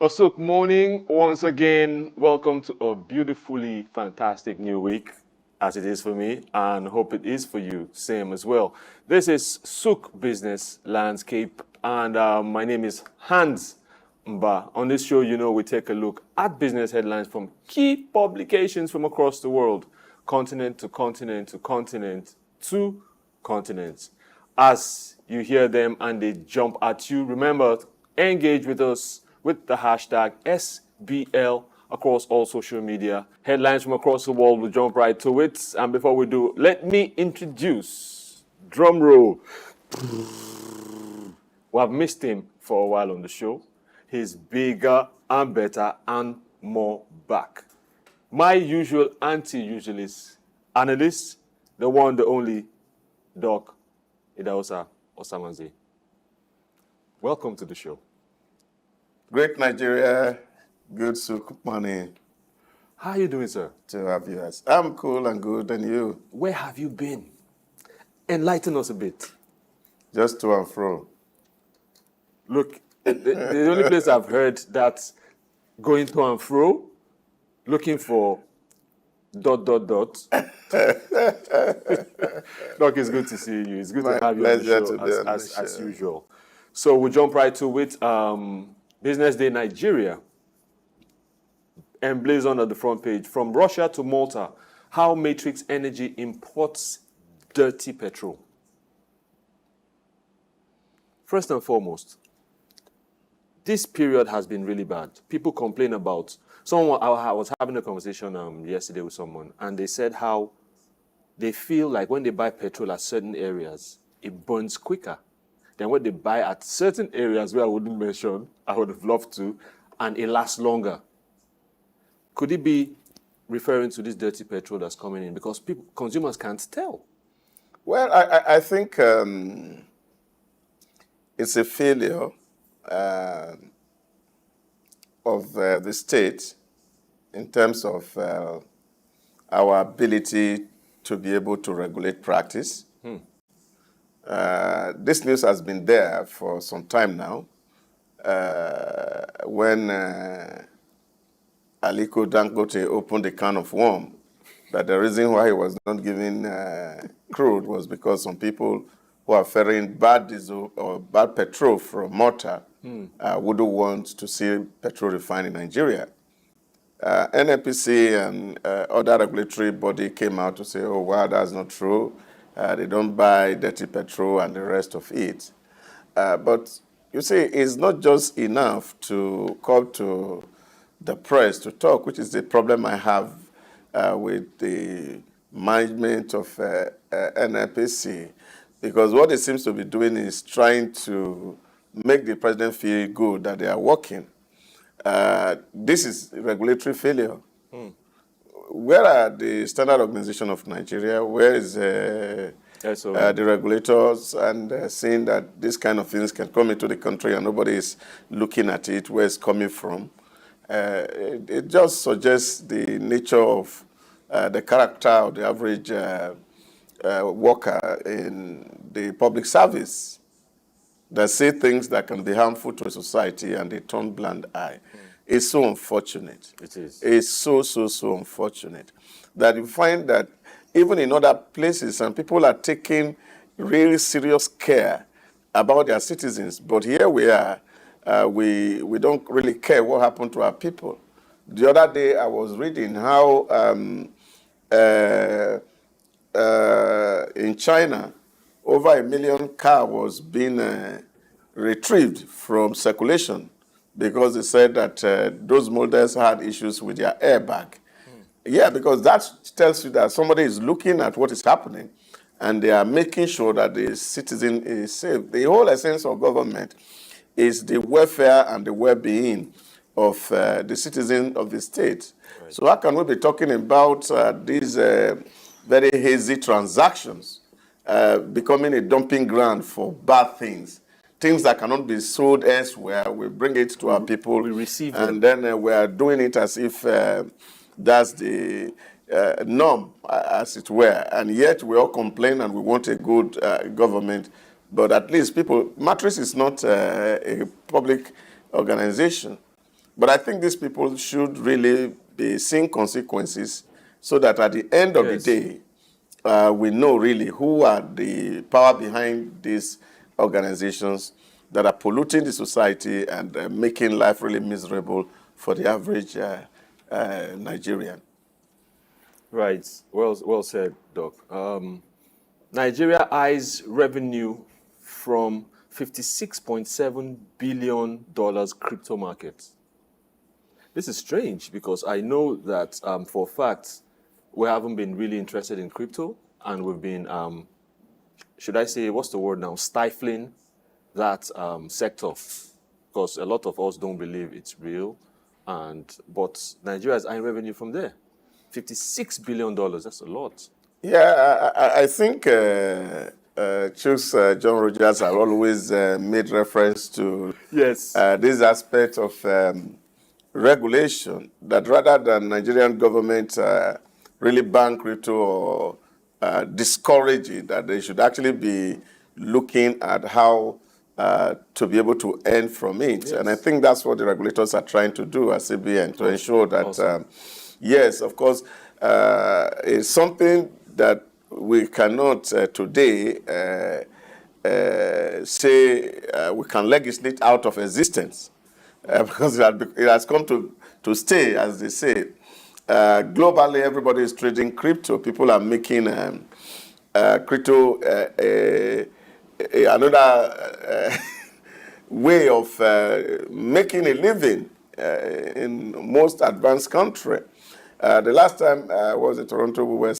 Souq morning, once again, welcome to a beautifully fantastic new week, as it is for me, and hope it is for you, same as well. This is Souq Business Landscape, and my name is Hans Mba. On this show, we take a look at business headlines from key publications from across the world, continent to continent to continent to continent. As you hear them and they jump at you, remember, engage with us with the hashtag SBL across all social media. Headlines from across the world, we'll jump right to it. And before we do, let me introduce, drum roll. We have missed him for a while on the show. He's bigger and better and more back. My usual anti-usualist analyst, the one, the only, Doc Idaosa Osamanze. Welcome to the show. Great Nigeria, good Souq morning How are you doing, sir? to our viewers. I'm cool and good, and you? Where have you been? Enlighten us a bit. Just to and fro. Look, the only place I've heard that going to and fro, looking for ... Doc, it's good to see you. It's good My to have you on the pleasure show, to be on the as show. usual. So we'll jump right to it. Business Day Nigeria, emblazoned on the front page. From Russia to Malta, how Matrix Energy imports dirty petrol. First and foremost, this period has been really bad. People complain about... I was having a conversation yesterday with someone, and they said how they feel like when they buy petrol at certain areas, it burns quicker than when they buy at certain areas where I wouldn't mention, I would have loved to, and it lasts longer. Could it be referring to this dirty petrol that's coming in? Because consumers can't tell. Well, I think it's a failure of the state in terms of our ability to be able to regulate practice. This news has been there for some time now. When Aliko Dangote opened a can of worms, that the reason why he was not giving crude was because some people who are ferrying bad diesel or bad petrol from Malta wouldn't want to see petrol refined in Nigeria. NNPC and other regulatory body came out to say, oh, wow, that's not true. They don't buy dirty petrol and the rest of it. But you see, it's not just enough to come to the press to talk, which is the problem I have with the management of NNPC. Because what it seems to be doing is trying to make the president feel good that they are working. This is regulatory failure. Where are the Standard Organization of Nigeria? Where is the regulators and seeing that this kind of things can come into the country and nobody is looking at it, where it's coming from? It just suggests the nature of the character of the average worker in the public service that say things that can be harmful to society and they turn blind eye. It's so unfortunate. It is. It's so unfortunate that you find that even in other places, and people are taking really serious care about their citizens. But here we are, we don't really care what happened to our people. The other day I was reading how in China, over 1 million car was being retrieved from circulation because they said that those models had issues with their airbag. Yeah, because that tells you that somebody is looking at what is happening and they are making sure that the citizen is safe. The whole essence of government is the welfare and the well-being of the citizen of the state. Right. So how can we be talking about these very hazy transactions becoming a dumping ground for bad things? Things that cannot be sold elsewhere, we bring it to our people. We receive them. And then we are doing it as if that's the norm, as it were. And yet we all complain and we want a good government. But at least people, Matrix is not a public organization. But I think these people should really be seeing consequences so that at the end of the Yes. day, we know really who are the power behind these organizations that are polluting the society and making life really miserable for the average Nigerian. Right. Well said, Doc. Nigeria eyes revenue from $56.7 billion crypto market. This is strange because I know that for a fact we haven't been really interested in crypto, and we've been, should I say, what's the word now, stifling that sector, because a lot of us don't believe it's real, but Nigeria is eyeing revenue from there. $56 billion, that's a lot. Yeah, I think Chief John Rogers have always made reference to Yes. this aspect of regulation, that rather than Nigerian government really ban crypto or discourage it, that they should actually be looking at how to be able to earn from it. Yes. And I think that's what the regulators are trying to do as CBN, to ensure that, Awesome. yes, of course, it's something that we cannot today say we can legislate out of existence. Because it has come to stay, as they say. Globally, everybody is trading crypto. People are making crypto another way of making a living in most advanced countries. The last time I was in Toronto, we were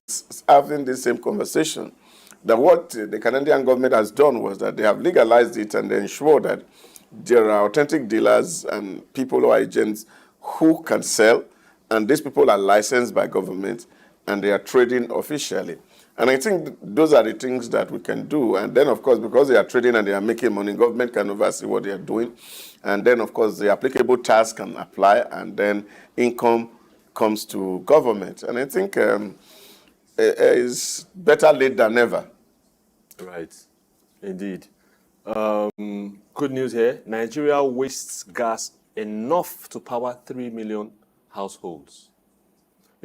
having this same conversation. That what the Canadian government has done was that they have legalized it and they ensure that there are authentic dealers and people or agents who can sell, and these people are licensed by government and they are trading officially. And I think those are the things that we can do. And then, of course, because they are trading and they are making money, government can oversee what they are doing. And then, of course, the applicable tax can apply, and then income comes to government. And I think it's better late than never. Right. Indeed. Good news here. Nigeria wastes gas enough to power 3 million households.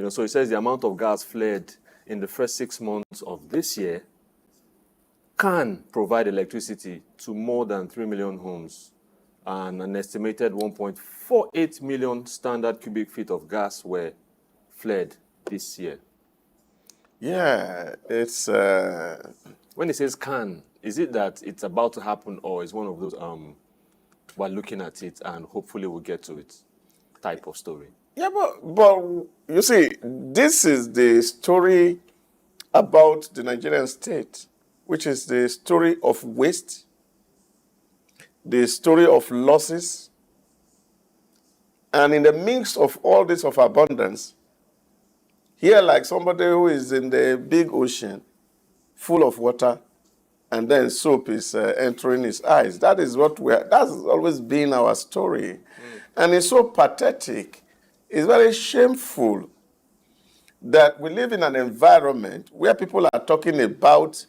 So it says the amount of gas flared in the first 6 months of this year can provide electricity to more than 3 million homes, and an estimated 1.48 million standard cubic feet of gas were flared this year. Yeah, it's... When it says can, is it that it's about to happen, or is one of those we're looking at it and hopefully we'll get to it type of story? Yeah, but you see, this is the story about the Nigerian state, which is the story of waste, the story of losses, and in the midst of all this of abundance, here like somebody who is in the big ocean, full of water, and then soap is entering his eyes. That is what that's always been our story. And it's so pathetic. It's very shameful that we live in an environment where people are talking about,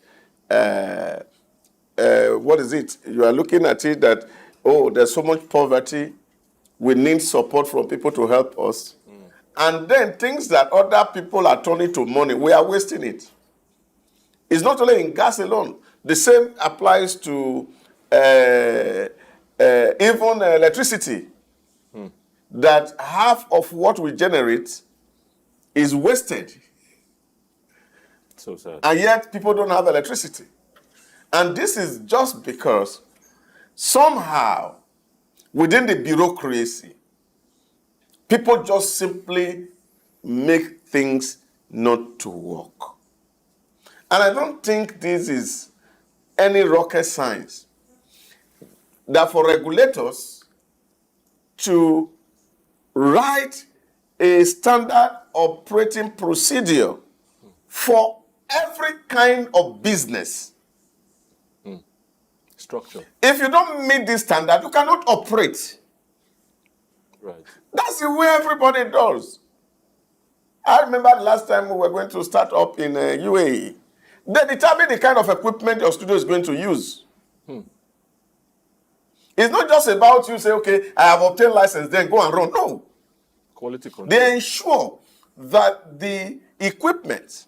what is it? You are looking at it that, oh, there's so much poverty. We need support from people to help us. And then things that other people are turning to money, we are wasting it. It's not only in gas alone. The same applies to even electricity. That half of what we generate is wasted. So sad. And yet people don't have electricity. And this is just because somehow within the bureaucracy, people just simply make things not to work. And I don't think this is any rocket science. That for regulators to write a standard operating procedure for every kind of business. Structure. If you don't meet this standard, you cannot operate. Right. That's the way everybody does. I remember the last time we were going to start up in UAE. They determine the kind of equipment your studio is going to use. It's not just about you say, okay, I have obtained license, then go and run. No. Quality control. They ensure that the equipment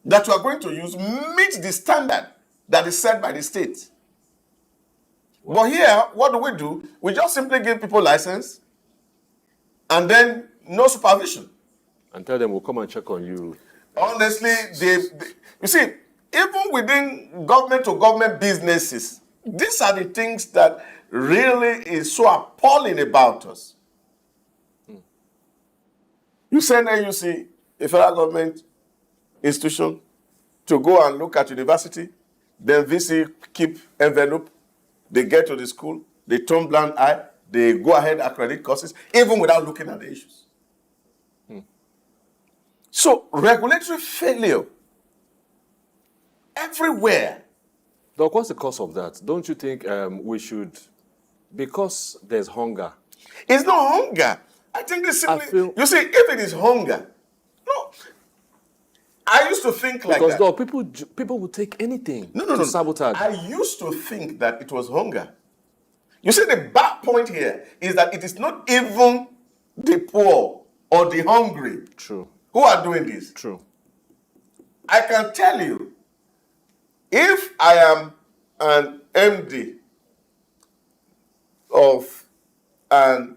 that you are going to use meets the standard that is set by the state. Wow. But here, what do? We just simply give people license and then no supervision. And tell them we'll come and check on you. Honestly, you see, even within government to government businesses, these are the things that really is so appalling about us. You send AUC, a federal government institution, to go and look at university, then VC keep envelope, they get to the school, they turn blind eye, they go ahead accredit courses, even without looking at the issues. So, regulatory failure everywhere. Doc, what's the cause of that? Don't you think we should, because there's hunger? It's not hunger. I think this simply, you see, if it is hunger, no. I used to think like that. Because Doc, people would take anything to sabotage. I used to think that it was hunger. You see, the bad point here is that it is not even the poor or the hungry. True. Who are doing this? True. I can tell you, if I am an MD of a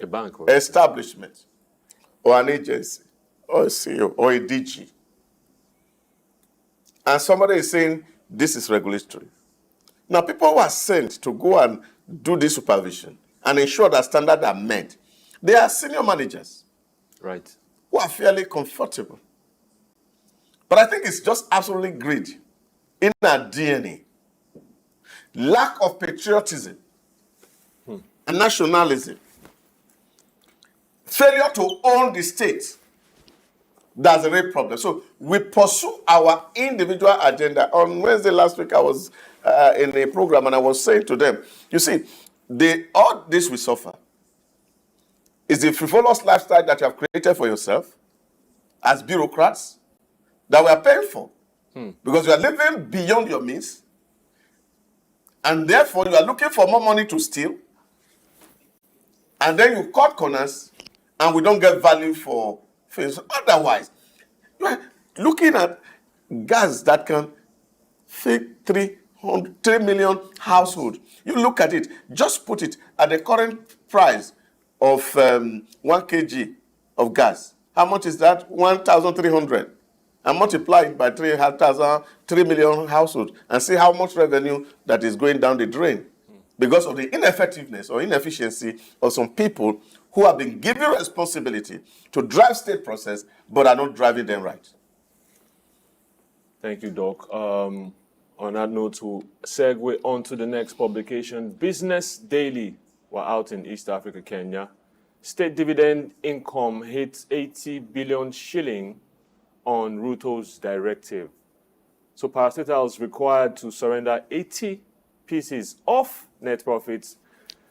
bank establishment or an agency or a CEO or a DG, and somebody is saying this is regulatory. Now, people who are sent to go and do this supervision and ensure that standards are met, they are senior managers. Right. Who are fairly comfortable. But I think it's just absolutely greed in our DNA. Lack of patriotism and nationalism. Failure to own the state. That's a real problem. So we pursue our individual agenda. On Wednesday last week, I was in a program and I was saying to them, you see, all this we suffer is the frivolous lifestyle that you have created for yourself as bureaucrats that we are paying for. Because you are living beyond your means, and therefore you are looking for more money to steal, and then you cut corners, and we don't get value for things. Otherwise, you are looking at gas that can feed 3 million households. You look at it, just put it at the current price of 1 kg of gas. How much is that? 1,300. And multiply it by 3 million households and see how much revenue that is going down the drain because of the ineffectiveness or inefficiency of some people who have been given responsibility to drive state process but are not driving them right. Thank you, Doc. On that note, we'll segue on to the next publication, Business Daily. We're out in East Africa, Kenya. State dividend income hits 80 billion shilling on Ruto's directive. So parastatal is required to surrender 80 pieces of net profits.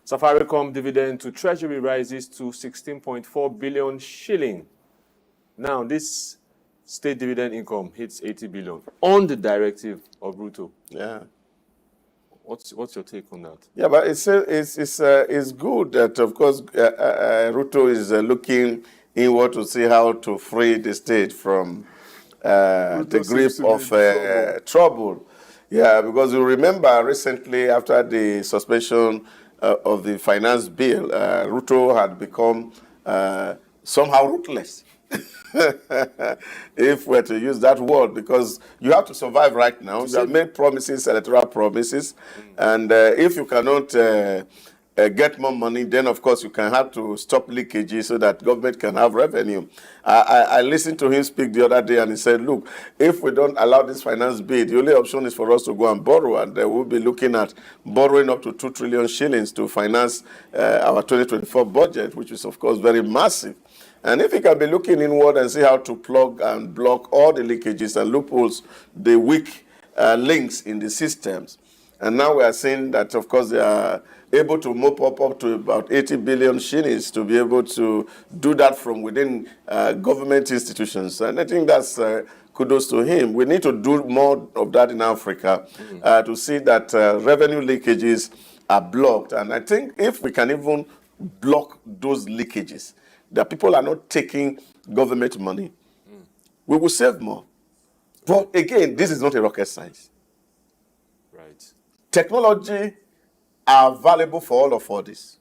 Safaricom dividend to Treasury rises to 16.4 billion shilling. Now, this state dividend income hits 80 billion on the directive of Ruto. Yeah. What's your take on that? Yeah, but it's good that, of course, Ruto is looking inward to see how to free the state from the grip of trouble. Yeah, because you remember recently after the suspension of the finance bill, Ruto had become somehow ruthless. If we're to use that word, because you have to survive right now. You have made promises, electoral promises, and if you cannot get more money, then of course you can have to stop leakages so that government can have revenue. I listened to him speak the other day and he said, look, if we don't allow this finance bill, the only option is for us to go and borrow, and we'll be looking at borrowing up to 2 trillion shillings to finance our 2024 budget, which is of course very massive. And if he can be looking inward and see how to plug and block all the leakages and loopholes, the weak links in the systems. And now we are seeing that, of course, they are able to mop up to about 80 billion shillings to be able to do that from within government institutions. And I think that's kudos to him. We need to do more of that in Africa to see that revenue leakages are blocked. And I think if we can even block those leakages, that people are not taking government money, we will save more. But again, this is not a rocket science. Right. Technology are valuable for all this.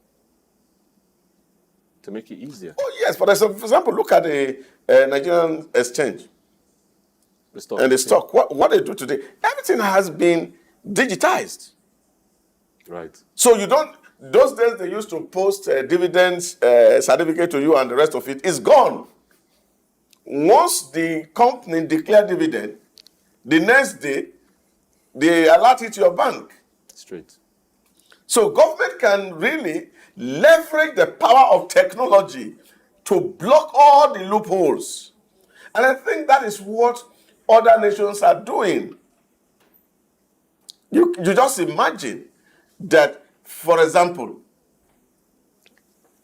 To make it easier. Oh, yes. For example, look at the Nigerian exchange The stock. and the stock. What they do today, everything has been digitized. Right. So you don't, those days they used to post dividends certificate to you and the rest of it is gone. Once the company declare dividend, the next day, they alert it to your bank. Straight. So government can really leverage the power of technology to block all the loopholes. And I think that is what other nations are doing. You just imagine that, for example,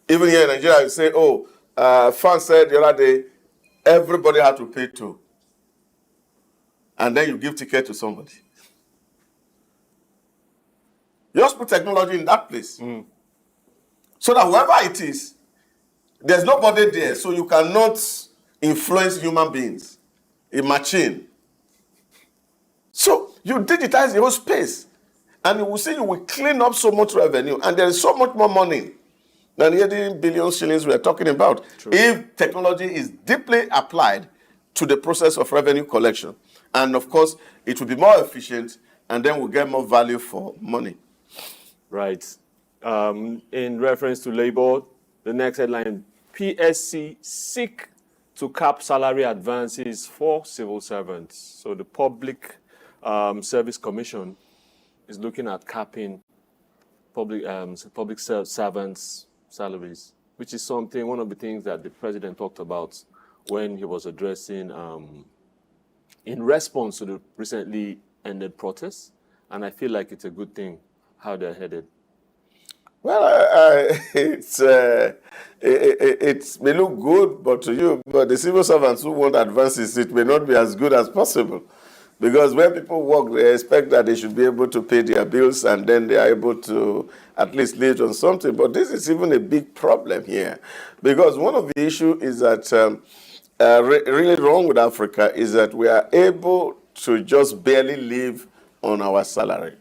even here in Nigeria, you say, Fan said the other day, everybody had to pay toll. And then you give ticket to somebody. You just put technology in that place. So that whoever it is, there's nobody there. So you cannot influence human beings. A machine. So you digitize the whole space. And you will see you will clean up so much revenue. And there is so much more money than the 80 billion shillings we are talking about. True. If technology is deeply applied to the process of revenue collection. And of course, it will be more efficient and then we'll get more value for money. Right. In reference to labor, the next headline, PSC seek to cap salary advances for civil servants. So the Public Service Commission is looking at capping public servants' salaries, which is one of the things that the president talked about when he was addressing in response to the recently ended protests. And I feel like it's a good thing how they're headed. Well, it may look good, but to you, but the civil servants who want advances, it may not be as good as possible. Because when people work, they expect that they should be able to pay their bills and then they are able to at least live on something. But this is even a big problem here. Because one of the issues is that really wrong with Africa is that we are able to just barely live on our salary.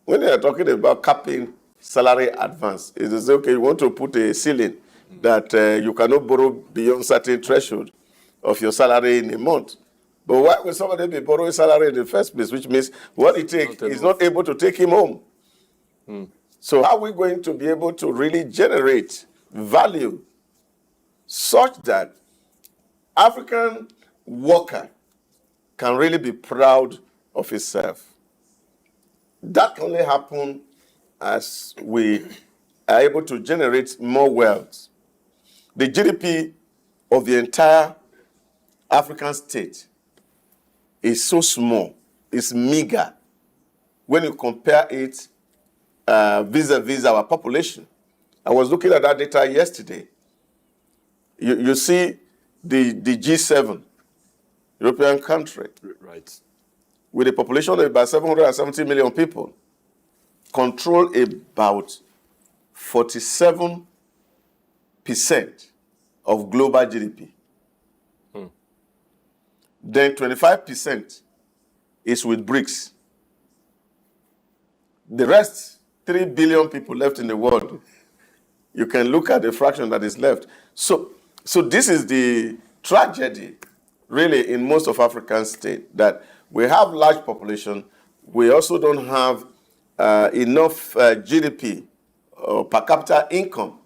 When they are talking about capping salary advance, it is okay, you want to put a ceiling that you cannot borrow beyond certain threshold of your salary in a month. But why would somebody be borrowing salary in the first place? Which means what it takes is not able to take him home. So how are we going to be able to really generate value such that African worker can really be proud of himself? That can only happen as we are able to generate more wealth. The GDP of the entire African state is so small, it's meager when you compare it vis-a-vis our population. I was looking at that data yesterday. You see the G7, European country, Right. with a population of about 770 million people, control about 47% of global GDP. Then 25% is with BRICS. The rest, 3 billion people left in the world, you can look at the fraction that is left. So this is the tragedy, really, in most of African states, that we have large population. We also don't have enough GDP or per capita income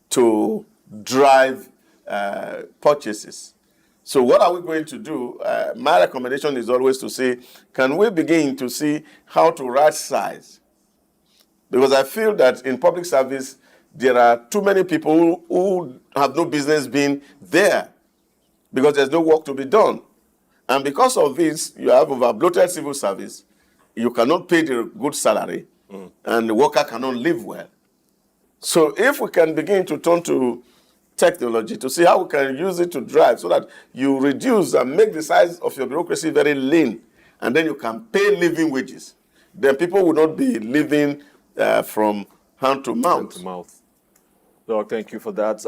to drive purchases. So what are we going to do? My recommendation is always to say, can we begin to see how to right size? Because I feel that in public service, there are too many people who have no business being there because there's no work to be done. And because of this, you have over-bloated civil service. You cannot pay the good salary, and the worker cannot live well. So if we can begin to turn to technology to see how we can use it to drive so that you reduce and make the size of your bureaucracy very lean, and then you can pay living wages. then people will not be living from hand to mouth. Hand to mouth. Doc, thank you for that.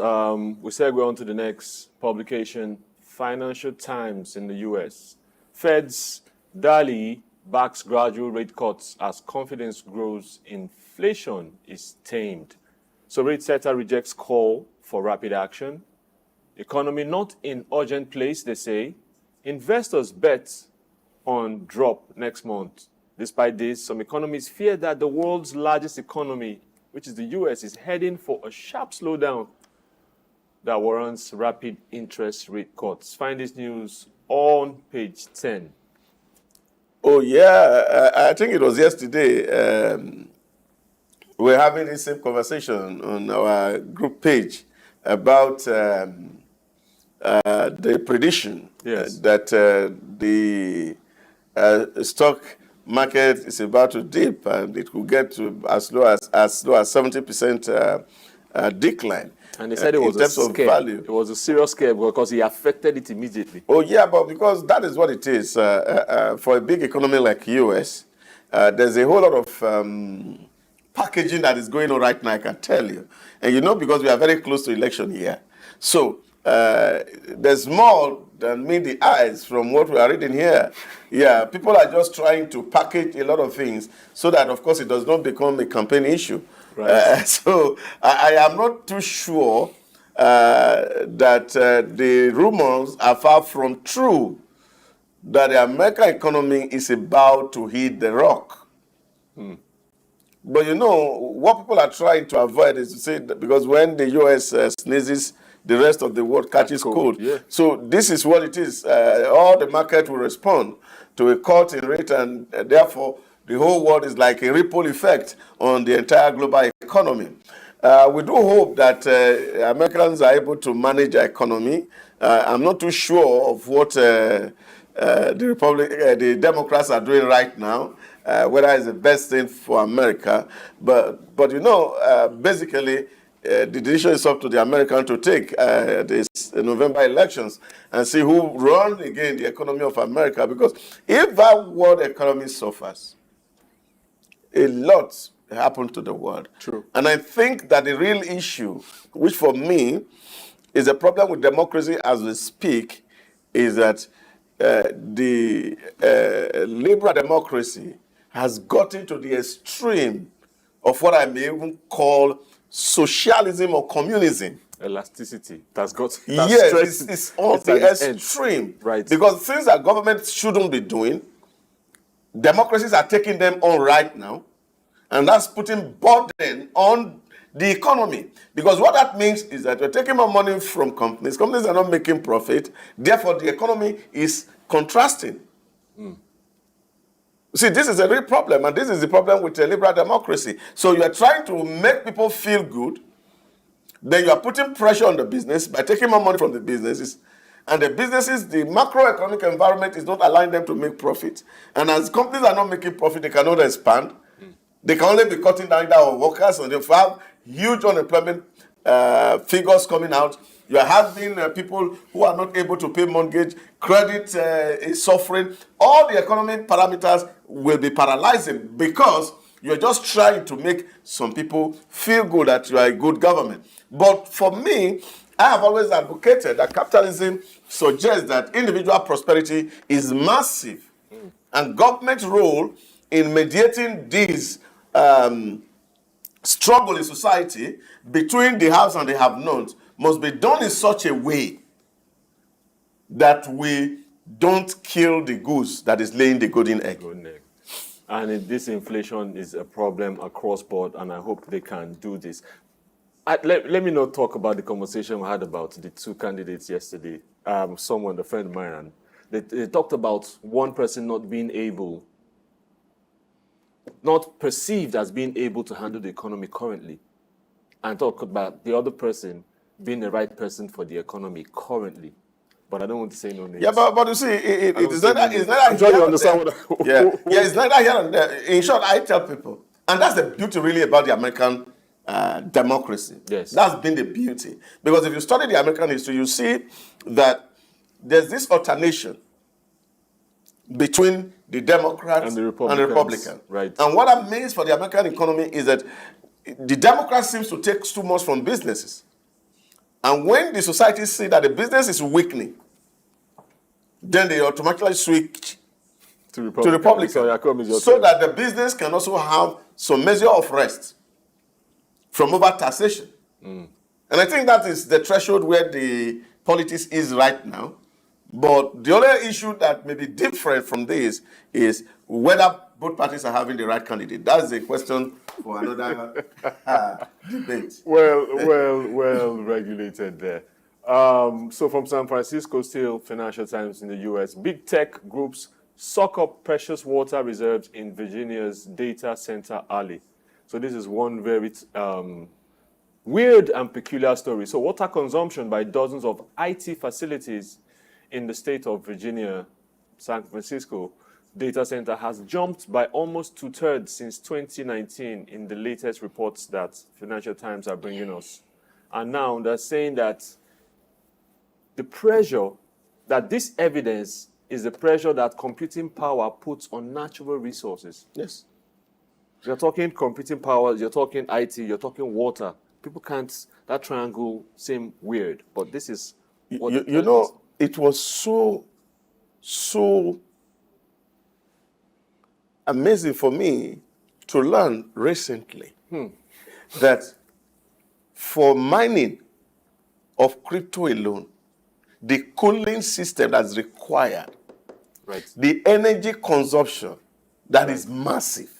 We segue on to the next publication, Financial Times in the U.S. Fed's Daly backs gradual rate cuts as confidence grows, inflation is tamed. So rate setter rejects call for rapid action. Economy not in urgent place, they say. Investors bet on drop next month. Despite this, some economists fear that the world's largest economy, which is the US, is heading for a sharp slowdown that warrants rapid interest rate cuts. Find this news on page 10. Oh, yeah. I think it was yesterday. We were having the same conversation on our group page about the prediction that the stock market is about to dip and it could get to as low as 70% decline. And they said it was a scare. Value. It was a serious scare because it affected it immediately. Oh, yeah, but because that is what it is. For a big economy like US, there's a whole lot of packaging that is going on right now, I can tell you. And you know, because we are very close to election year. So there's more than meet the eyes from what we are reading here. Yeah, people are just trying to package a lot of things so that, of course, it does not become a campaign issue. Right. So I am not too sure that the rumors are far from true that the American economy is about to hit the rock. But you know, what people are trying to avoid is to say that because when the US sneezes, the rest of the world catches cold. Yeah. So this is what it is. All the market will respond to a cut in rate, and therefore the whole world is like a ripple effect on the entire global economy. We do hope that Americans are able to manage their economy. I'm not too sure of what the Democrats are doing right now, whether it's the best thing for America. But you know, basically, the decision is up to the American to take this November elections and see who runs again the economy of America. Because if that world economy suffers, a lot happens to the world. True. And I think that the real issue, which for me is a problem with democracy as we speak, is that the liberal democracy has gotten to the extreme of what I may even call socialism or communism. Elasticity. That's yes, it's on the extreme. Right. Because things that governments shouldn't be doing, democracies are taking them on right now, and that's putting burden on the economy. Because what that means is that we're taking more money from companies. Companies are not making profit. Therefore, the economy is contrasting. See, this is a real problem, and this is the problem with a liberal democracy. So you are trying to make people feel good, then you are putting pressure on the business by taking more money from the businesses, and the businesses, the macroeconomic environment is not allowing them to make profit. And as companies are not making profit, they cannot expand. They can only be cutting down our workers, and if you have huge unemployment figures coming out, you are having people who are not able to pay mortgage, credit is suffering. All the economic parameters will be paralyzing because you're just trying to make some people feel good that you are a good government. But for me, I have always advocated that capitalism suggests that individual prosperity is massive, and government role in mediating these struggle in society between the haves and the have-nots must be done in such a way that we don't kill the goose that is laying the golden egg. And this inflation is a problem across board, and I hope they can do this. Let me not talk about the conversation we had about the two candidates yesterday. Someone, a friend of mine, they talked about one person not perceived as being able to handle the economy currently, and talk about the other person being the right person for the economy currently. But I don't want to say no names. Yeah, but you see, it's not I'm sure you understand what it's neither here and there. In short, I tell people, and that's the beauty really about the American democracy. Yes. That's been the beauty. Because if you study the American history, you see that there's this alternation between the Democrats, And the and the Republicans. right. And what that means for the American economy is that the Democrats seems to take too much from businesses. And when the society see that the business is weakening, then they automatically switch to Republicans. So that the business can also have some measure of rest from over taxation. And I think that is the threshold where the politics is right now. But the other issue that may be different from this is whether both parties are having the right candidate. That's a question for another debate. Well regulated there. So from San Francisco, still Financial Times in the U.S., big tech groups suck up precious water reserves in Virginia's data center alley. So this is one very weird and peculiar story. So water consumption by dozens of IT facilities in the state of Virginia, San Francisco data center has jumped by almost 2/3 since 2019 in the latest reports that Financial Times are bringing us. And now they're saying that the pressure, that this evidence is the pressure that computing power puts on natural resources. Yes. You're talking computing power, you're talking IT, you're talking water. People can't, that triangle seem weird, but this is what you know, it was so amazing for me to learn recently that for mining of crypto alone, the cooling system that's required, the energy consumption, that is massive.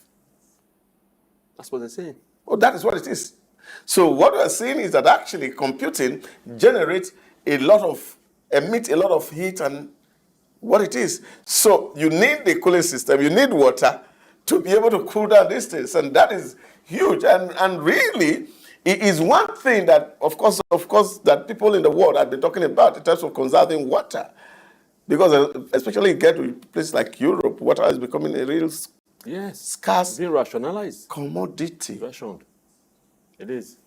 That's what they're saying. Oh, that is what it is. So what we're seeing is that actually computing generates emits a lot of heat and what it is. So you need the cooling system, you need water to be able to cool down these things, and that is huge. And really, it is one thing that, of course, that people in the world have been talking about in terms of conserving water. Because especially get to places like Europe, water is becoming a real scarce, being rationalized commodity. Rationed. It is.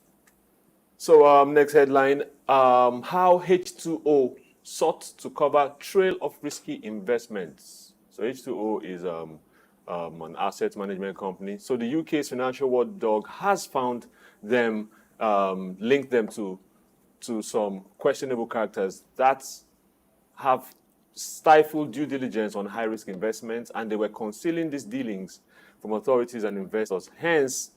So next headline, how H2O sought to cover trail of risky investments. So H2O is an asset management company. So the UK's financial watchdog has found them, linked them to some questionable characters that have stifled due diligence on high-risk investments, and they were concealing these dealings from authorities and investors. Hence,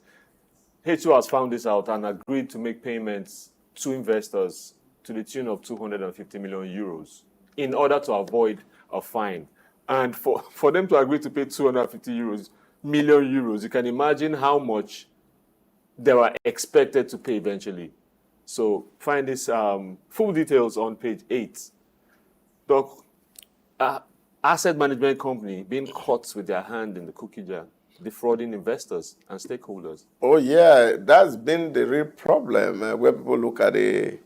H2O has found this out and agreed to make payments to investors to the tune of 250 million euros in order to avoid a fine. And for them to agree to pay 250 million euros, you can imagine how much they were expected to pay eventually. So find this full details on page 8. Doc, asset management company being caught with their hand in the cookie jar, defrauding investors and stakeholders. Oh yeah, that's been the real problem where people look at the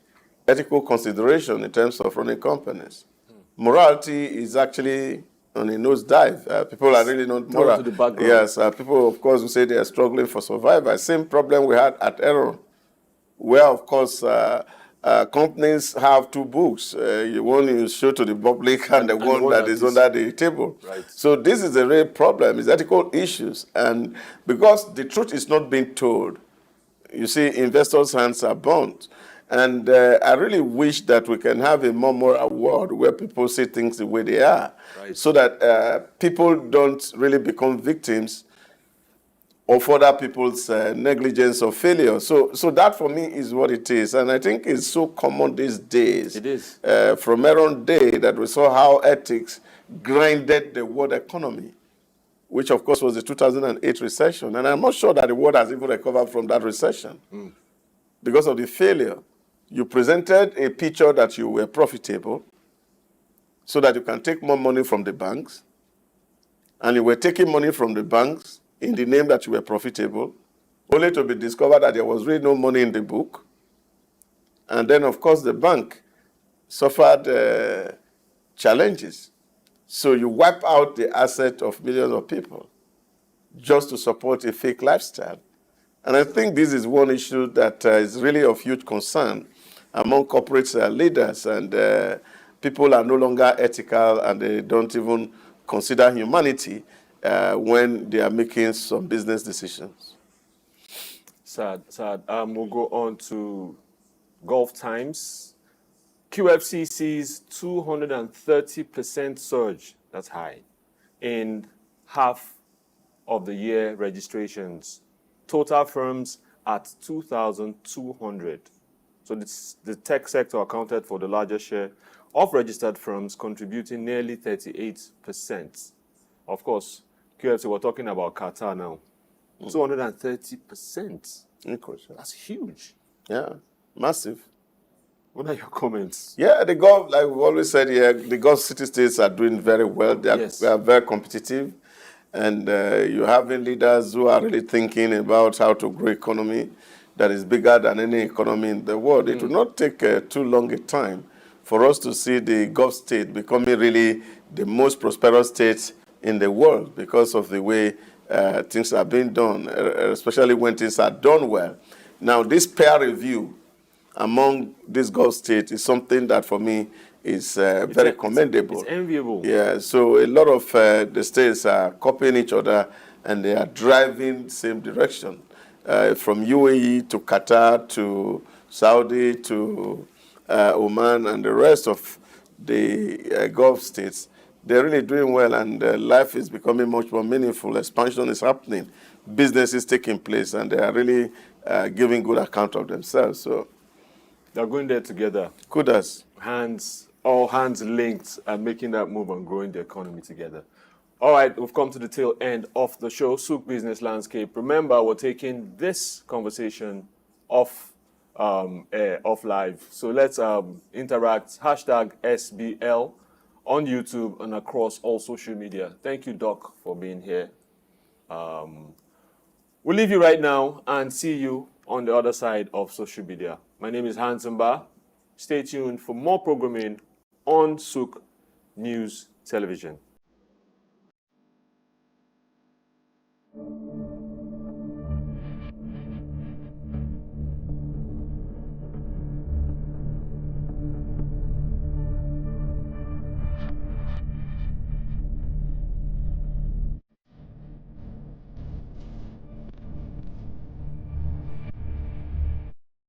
ethical consideration in terms of running companies. Morality is actually on a nosedive. People are really not moral. To the background. Yes, people, of course, who say they are struggling for survival. Same problem we had at Enron, where, of course, companies have two books. One you show to the public and the one that is under the table. Right. So this is a real problem. It's ethical issues. And because the truth is not being told, you see, investors' hands are burnt. And I really wish that we can have a more moral world where people see things the way they are, so that people don't really become victims of other people's negligence or failure. So that for me is what it is. And I think it's so common these days. It is. From Enron day that we saw how ethics grinded the world economy, which of course was the 2008 recession. And I'm not sure that the world has even recovered from that recession because of the failure. You presented a picture that you were profitable so that you can take more money from the banks. And you were taking money from the banks in the name that you were profitable, only to be discovered that there was really no money in the book. And then, of course, the bank suffered challenges. So you wipe out the asset of millions of people just to support a fake lifestyle. And I think this is one issue that is really of huge concern among corporate leaders, and people are no longer ethical, and they don't even consider humanity when they are making some business decisions. Sad. We'll go on to Gulf Times. QFC sees 230% surge, that's high, in half of the year registrations. Total firms at 2,200. So the tech sector accounted for the largest share of registered firms, contributing nearly 38%. Of course, QFC, we're talking about Qatar now. 230%. That's huge. Yeah, massive. What are your comments? Yeah, the Gulf, like we've always said here, the Gulf city-states are doing very well. They are very competitive. And you're having leaders who are really thinking about how to grow economy that is bigger than any economy in the world. It will not take too long a time for us to see the Gulf state becoming really the most prosperous state in the world because of the way things are being done, especially when things are done well. Now, this peer review among these Gulf states is something that for me is very commendable. It's enviable. Yeah, so a lot of the states are copying each other and they are driving the same direction. From UAE to Qatar to Saudi to Oman and the rest of the Gulf states, they're really doing well and life is becoming much more meaningful. Expansion is happening. Business is taking place and they are really giving good account of themselves. So they're going there together. Kudos. All hands linked and making that move and growing the economy together. All right, we've come to the tail end of the show, Souq Business Landscape. Remember, we're taking this conversation off live. So let's interact. Hashtag SBL on YouTube and across all social media. Thank you, Doc, for being here. We'll leave you right now and see you on the other side of social media. My name is Hans Mba. Stay tuned for more programming on Souq News Television.